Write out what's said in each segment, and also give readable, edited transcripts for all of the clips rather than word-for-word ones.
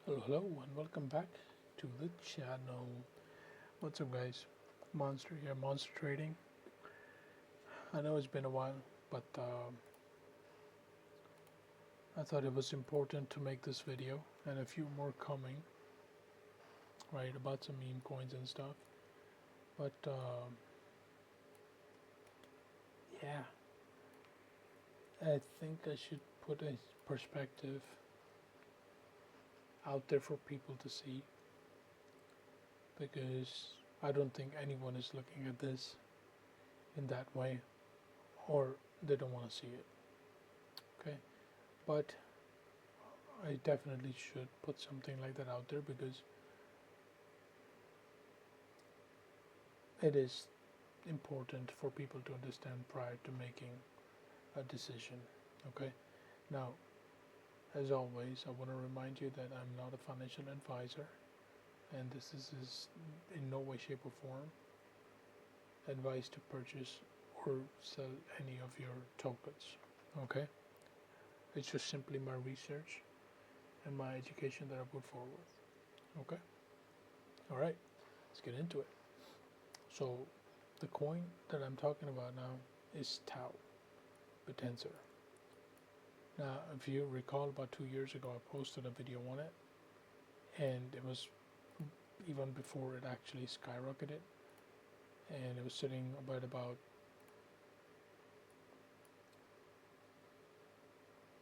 Hello and welcome back to the channel. What's up guys? Monster here, Monster Trading. I know it's been a while, but I thought it was important to make this video and a few more coming, right, about some meme coins and stuff. But yeah, I think I should put a perspective out there for people to see, because I don't think anyone is looking at this in that way, or they don't want to see it. Okay, but I definitely should put something like that out there because it is important for people to understand prior to making a decision. Okay, now as always, I want to remind you that I'm not a financial advisor, and this is in no way, shape, or form advice to purchase or sell any of your tokens. Okay, it's just simply my research and my education that I put forward. Okay, all right, let's get into it. So the coin that I'm talking about now is TAO, bittensor. Now, if you recall, about 2 years ago, I posted a video on it, and it was even before it actually skyrocketed, and it was sitting about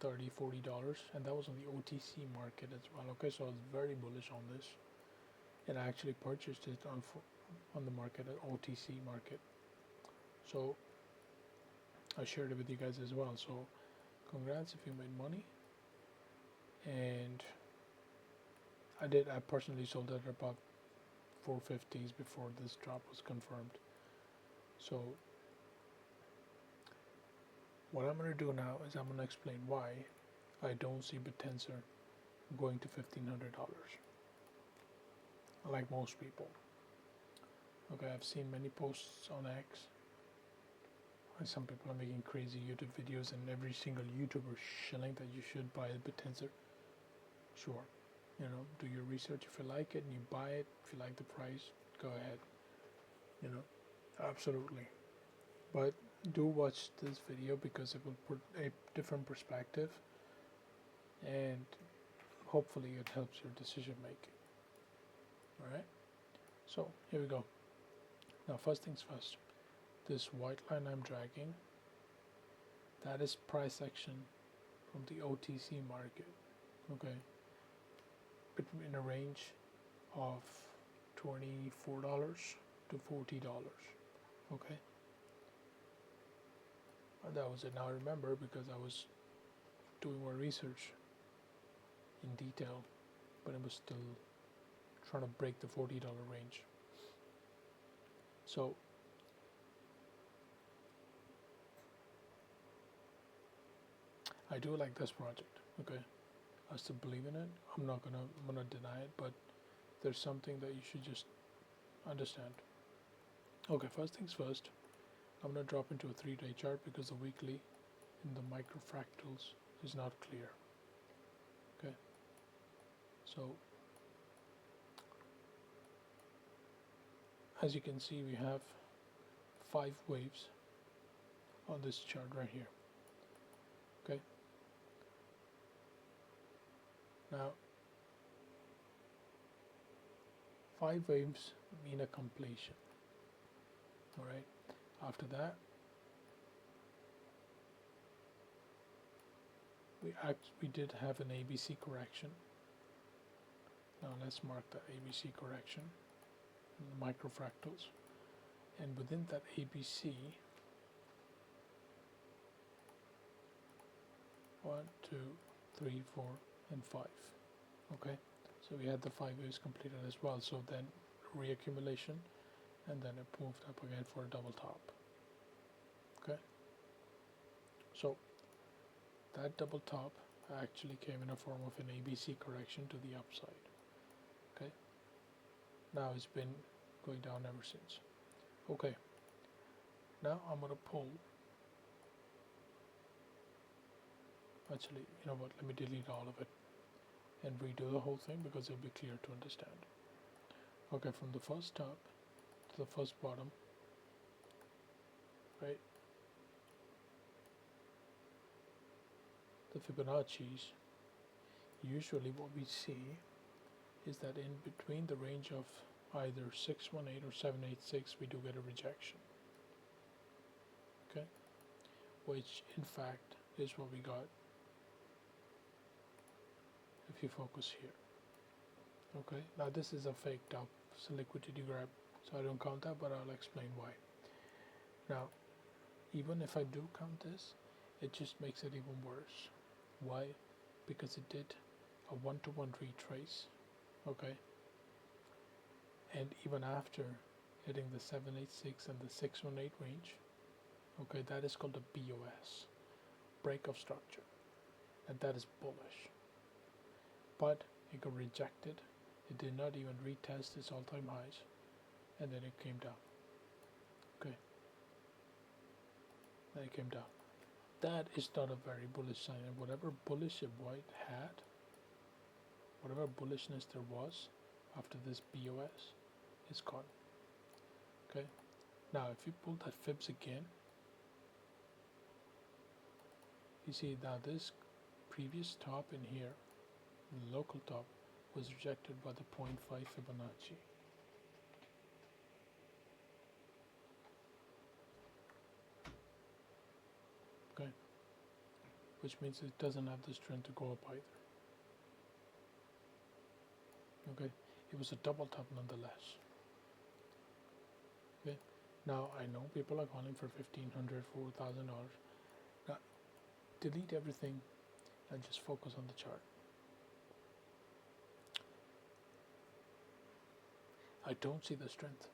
$30-40, and that was on the OTC market as well. Okay, so I was very bullish on this, and I actually purchased it on the market, at OTC market. So I shared it with you guys as well. So congrats if you made money. And I personally sold it at about 450s before this drop was confirmed. So what I'm going to do now is I'm going to explain why I don't see bittensor going to $1,500, like most people. Okay, I've seen many posts on X, and some people are making crazy YouTube videos, and every single YouTuber shilling that you should buy a bittensor. Sure, do your research. If you like it and you buy it, if you like the price, go ahead. Absolutely. But do watch this video because it will put a different perspective, and hopefully it helps your decision making. Alright, so here we go. Now first things first, this white line I'm dragging, that is price action from the OTC market. Okay, between a range of $24 to $40. Okay, that was it. Now I remember, because I was doing more research in detail, but it was still trying to break the $40 range. So I do like this project. Okay, I still believe in it. I'm gonna deny it, but there's something that you should just understand. Okay, first things first, I'm gonna drop into a 3-day chart because the weekly in the microfractals is not clear. Okay, so as you can see, we have 5 waves on this chart right here. Okay, now 5 waves mean a completion. All right, after that we did have an ABC correction. Now let's mark the ABC correction in the microfractals, and within that ABC, 1, 2, 3, 4, and 5. Okay, so we had the 5 waves completed as well. So then reaccumulation, and then it moved up again for a double top. Okay, so that double top actually came in a form of an ABC correction to the upside. Okay, now it's been going down ever since. Okay, now I'm gonna pull, actually, you know what, let me delete all of it and redo the whole thing because it'll be clear to understand. Okay, from the first top to the first bottom, right? The Fibonacci's, usually what we see is that in between the range of either 618 or 786 we do get a rejection, okay, which in fact is what we got if you focus here. Okay, now this is a fake top, it's a liquidity grab, so I don't count that, but I'll explain why. Now even if I do count this, it just makes it even worse. Why? Because it did a one-to-one retrace, okay, and even after hitting the 786 and the 618 range, okay, that is called a BOS, break of structure, and that is bullish. But it got rejected, it did not even retest its all-time highs, and then it came down. Okay, then it came down. That is not a very bullish sign, and whatever bullish it had, whatever bullishness there was after this BOS is gone. Okay, now if you pull that fibs again, you see now this previous top in here, the local top, was rejected by the 0.5 Fibonacci. Okay, which means it doesn't have the strength to go up either. Okay, it was a double top nonetheless. Okay, now I know people are calling for $1,500, $4,000. Now delete everything and just focus on the chart. I don't see the strength.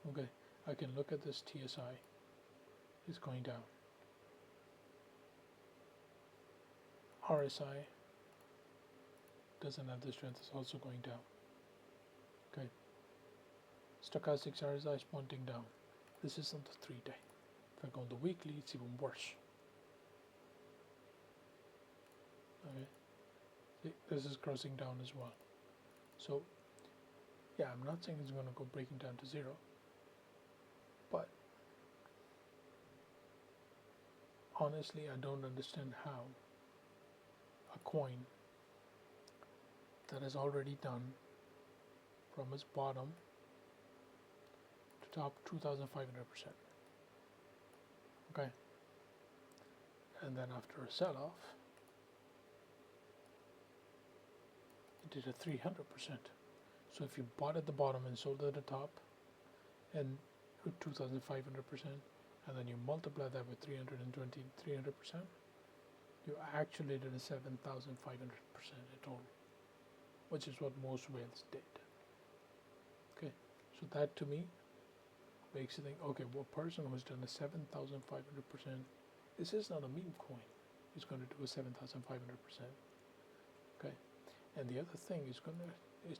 Okay, I can look at this TSI, it's going down. RSI doesn't have the strength, it's also going down. Okay, stochastic RSI is pointing down. This is on the 3-day. If I go on the weekly, it's even worse. Okay, see, this is crossing down as well. So yeah, I'm not saying it's going to go breaking down to zero, but honestly I don't understand how a coin that has already done from its bottom to top 2,500%, okay, and then after a sell-off it did a 300%. So if you bought at the bottom and sold at the top and 2,500%, and then you multiply that with 300%, you actually did a 7,500% in total, which is what most whales did. Okay, so that to me makes you think, okay, well, a person who's done a 7,500%, this is not a meme coin, is going to do a 7,500%. Okay, and the other thing is you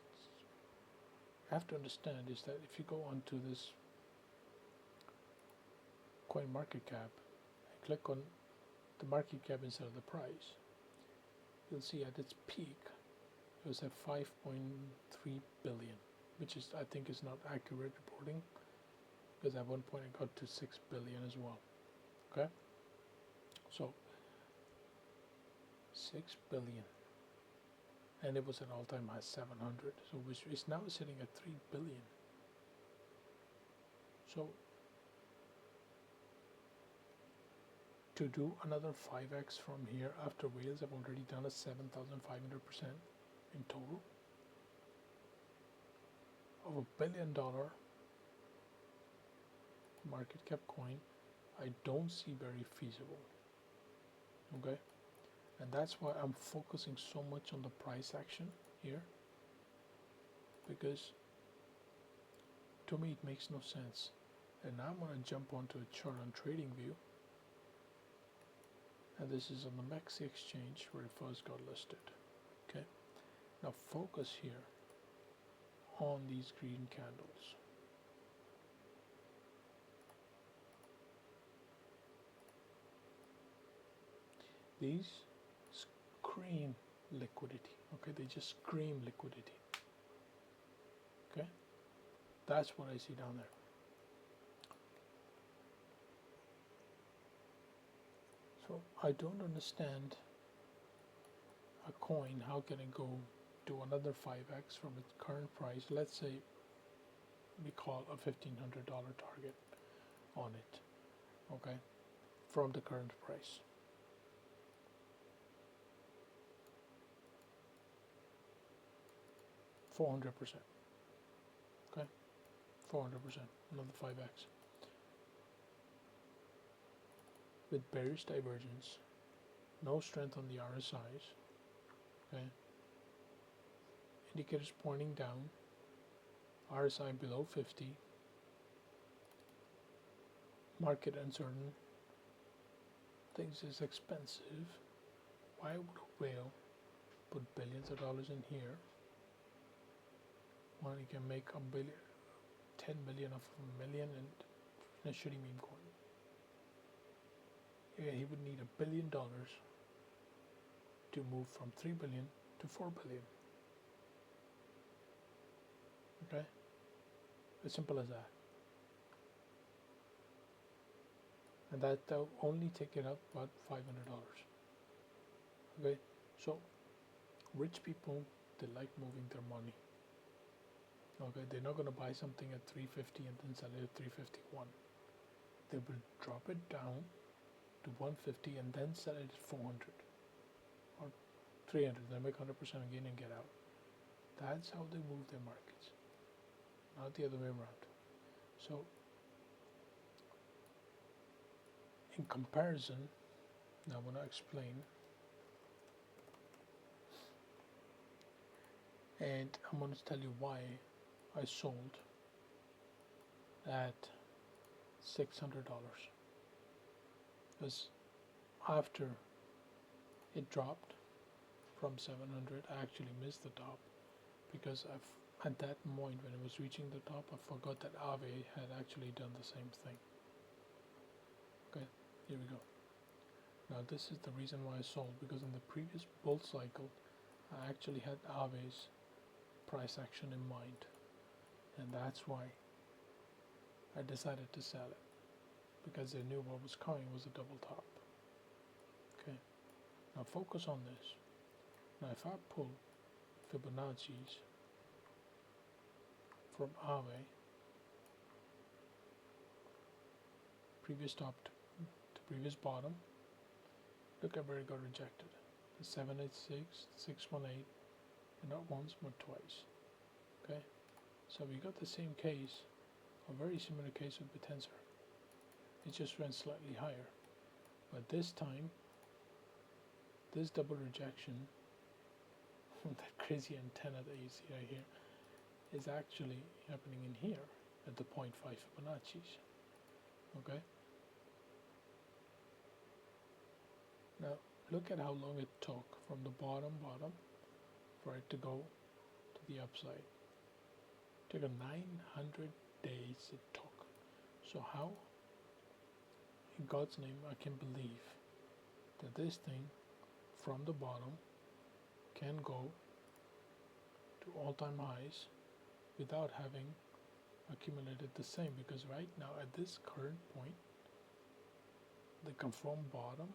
have to understand is that if you go onto this coin market cap and click on the market cap instead of the price, you'll see at its peak it was at 5.3 billion, which is, I think, is not accurate reporting, because at one point it got to 6 billion as well. Okay, so 6 billion, and it was an all-time high 700, so which is now sitting at 3 billion. So to do another 5x from here after whales have already done a 7,500% in total of $1 billion market cap coin, I don't see very feasible. Okay, and that's why I'm focusing so much on the price action here, because to me it makes no sense. And now I'm going to jump onto a chart on TradingView, and this is on the Mexi exchange where it first got listed. Okay, now focus here on these green candles. These scream liquidity. Okay, they just scream liquidity. Okay, that's what I see down there. So I don't understand a coin, how can it go to another 5x from its current price? Let's say we call a $1,500 target on it, okay, from the current price. $400%, okay, 400%, another 5x. With bearish divergence, no strength on the RSIs, okay, indicators pointing down, RSI below 50, market uncertain, things is expensive. Why would a whale put billions of dollars in here when he can make 10 million of a million in a shitty meme coin? Yeah, he would need $1 billion to move from 3 billion to 4 billion. Okay, as simple as that. And that'll only take it up about $500. Okay, so rich people, they like moving their money. Okay, they're not going to buy something at 350 and then sell it at 351. They will drop it down to 150 and then sell it at 400 or 300. They make 100% again and get out. That's how they move their markets, not the other way around. So in comparison, now I'm going to explain, and I'm going to tell you why I sold at $600. Because after it dropped from 700, I actually missed the top, because at that point when it was reaching the top, I forgot that Aave had actually done the same thing. Okay, here we go. Now this is the reason why I sold, because in the previous bull cycle I actually had Aave's price action in mind, and that's why I decided to sell it, because I knew what was coming was a double top. Okay, now focus on this. Now if I pull Fibonacci's from Aave, previous top to previous bottom, look at where it got rejected. The 786, 618, and not once but twice. Okay, so we got the same case, a very similar case with bittensor. It just went slightly higher, but this time, this double rejection, that crazy antenna that you see right here, is actually happening in here at the 0.5 Fibonacci's. Okay. Now look at how long it took from the bottom for it to go to the upside. It took 900 days it took. So how in God's name I can believe that this thing from the bottom can go to all-time highs without having accumulated the same? Because right now at this current point, the confirmed bottom,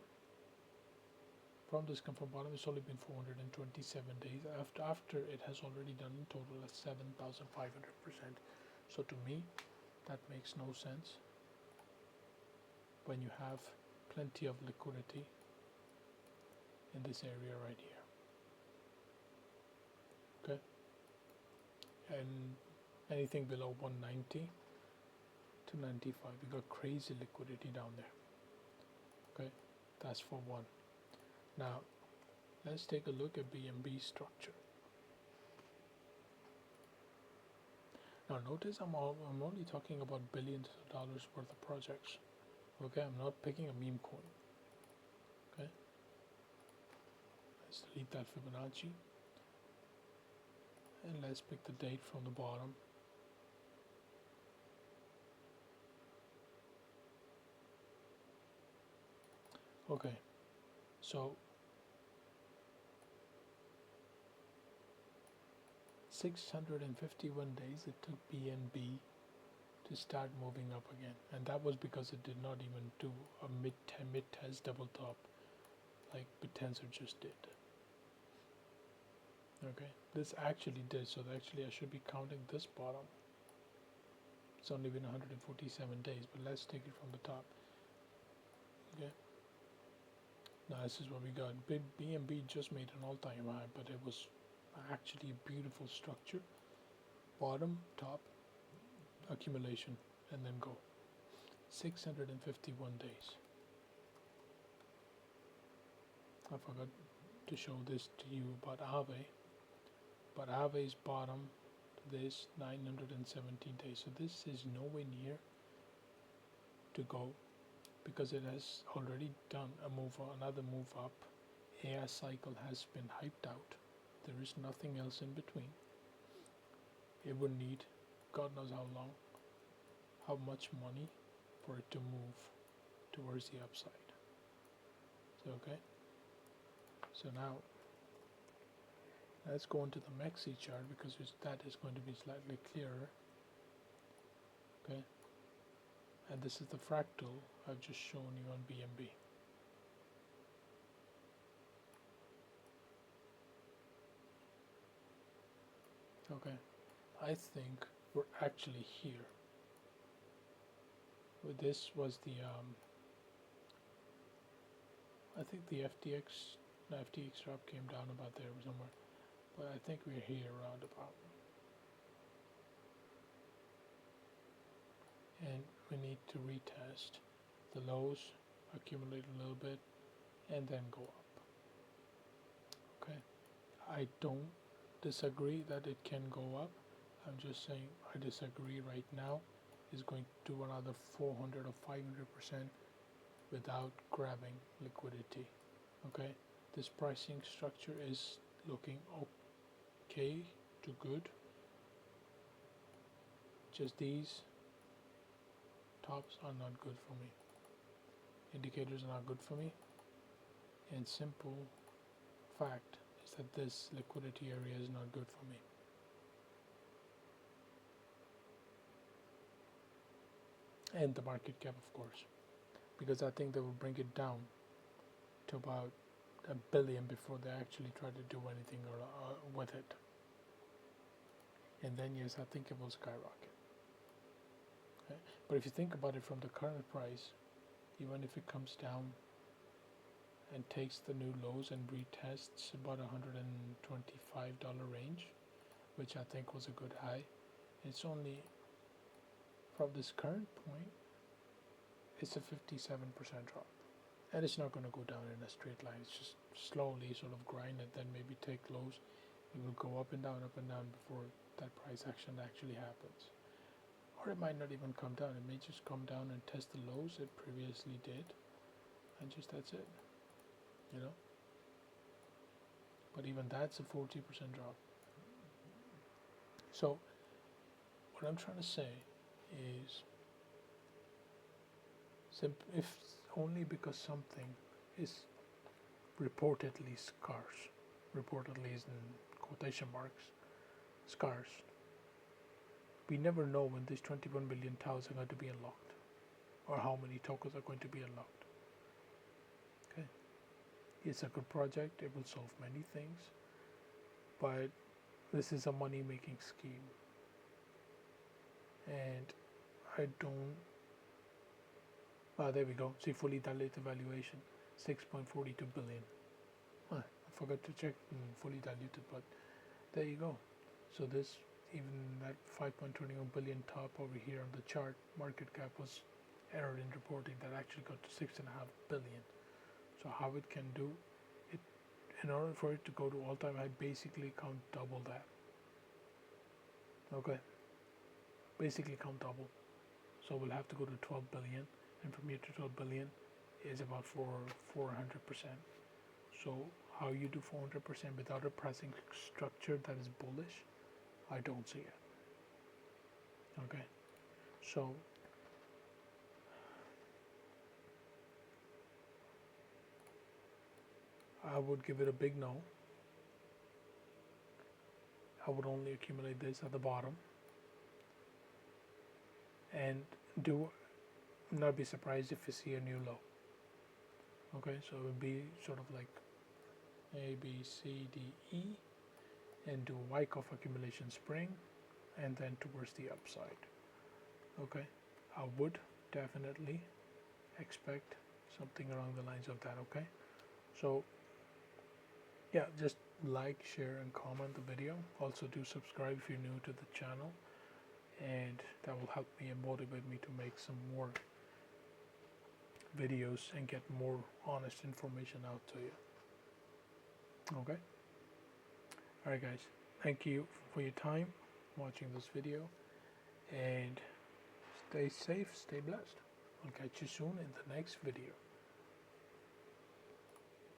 from this confirmed bottom, it's only been 427 days after it has already done in total at 7,500%. So to me, that makes no sense when you have plenty of liquidity in this area right here. Okay, and anything below 190 to 95, you got crazy liquidity down there. Okay, that's for one. Now let's take a look at BNB structure. Now notice I'm only talking about billions of dollars worth of projects. Okay, I'm not picking a meme coin. Okay, let's delete that Fibonacci and let's pick the date from the bottom. Okay, so 651 days it took BNB to start moving up again, and that was because it did not even do a mid-test double top like bittensor just did. Okay, this actually did, so actually I should be counting this bottom. It's only been 147 days, but let's take it from the top. Okay, now this is what we got. BNB just made an all-time high, but it was actually a beautiful structure. Bottom, top, accumulation, and then go. 651 days. I forgot to show this to you about Aave, but Aave's bottom to this 917 days. So this is nowhere near to go, because it has already done another move up. AI cycle has been hyped out. There is nothing else in between. It would need God knows how long, how much money for it to move towards the upside. So okay. So now let's go into the Maxi chart, because that is going to be slightly clearer. Okay. And this is the fractal I've just shown you on BNB. Okay, I think we're actually here. This was the I think the FTX drop came down about there somewhere, but I think we're here around about. And we need to retest the lows, accumulate a little bit, and then go up. Okay, I don't disagree that it can go up. I'm just saying I disagree right now is going to do another 400 or 500% without grabbing liquidity. Okay, this pricing structure is looking okay to good. Just these tops are not good for me. Indicators are not good for me. And simple fact is that this liquidity area is not good for me. And the market cap, of course, because I think they will bring it down to about $1 billion before they actually try to do anything with it. And then yes, I think it will skyrocket. Okay? But if you think about it from the current price, even if it comes down and takes the new lows and retests about $125 range, which I think was a good high, it's only from this current point, it's a 57% drop. And it's not going to go down in a straight line. It's just slowly sort of grind and then maybe take lows. It will go up and down before that price action actually happens. Or it might not even come down. It may just come down and test the lows it previously did, and just that's it, you know. But even that's a 40% drop. So what I'm trying to say is, if only because something is reportedly scarce, reportedly is in quotation marks, scarce, we never know when these 21 billion TAOs are going to be unlocked, or how many tokens are going to be unlocked. Okay, it's a good project, it will solve many things, but this is a money-making scheme, and I don't. There we go. See, fully diluted valuation, 6.42 billion. I forgot to check fully diluted, but there you go. So this, even that 5.21 billion top over here on the chart, market cap was error in reporting, that actually got to 6.5 billion. So how it can do it, in order for it to go to all-time high, basically count double that. Okay, basically count double. So we'll have to go to 12 billion, and from here to 12 billion is about 400%. So how you do 400% without a pricing structure that is bullish, I don't see it. Okay, so I would give it a big no. I would only accumulate this at the bottom, and do not be surprised if you see a new low. Okay, so it would be sort of like A, B, C, D, E, and do Wyckoff accumulation spring, and then towards the upside. Okay, I would definitely expect something along the lines of that. Okay, so yeah, just like, share, and comment the video. Also do subscribe if you're new to the channel, and that will help me and motivate me to make some more videos and get more honest information out to you. Okay, alright guys, thank you for your time watching this video, and stay safe, stay blessed. I'll catch you soon in the next video.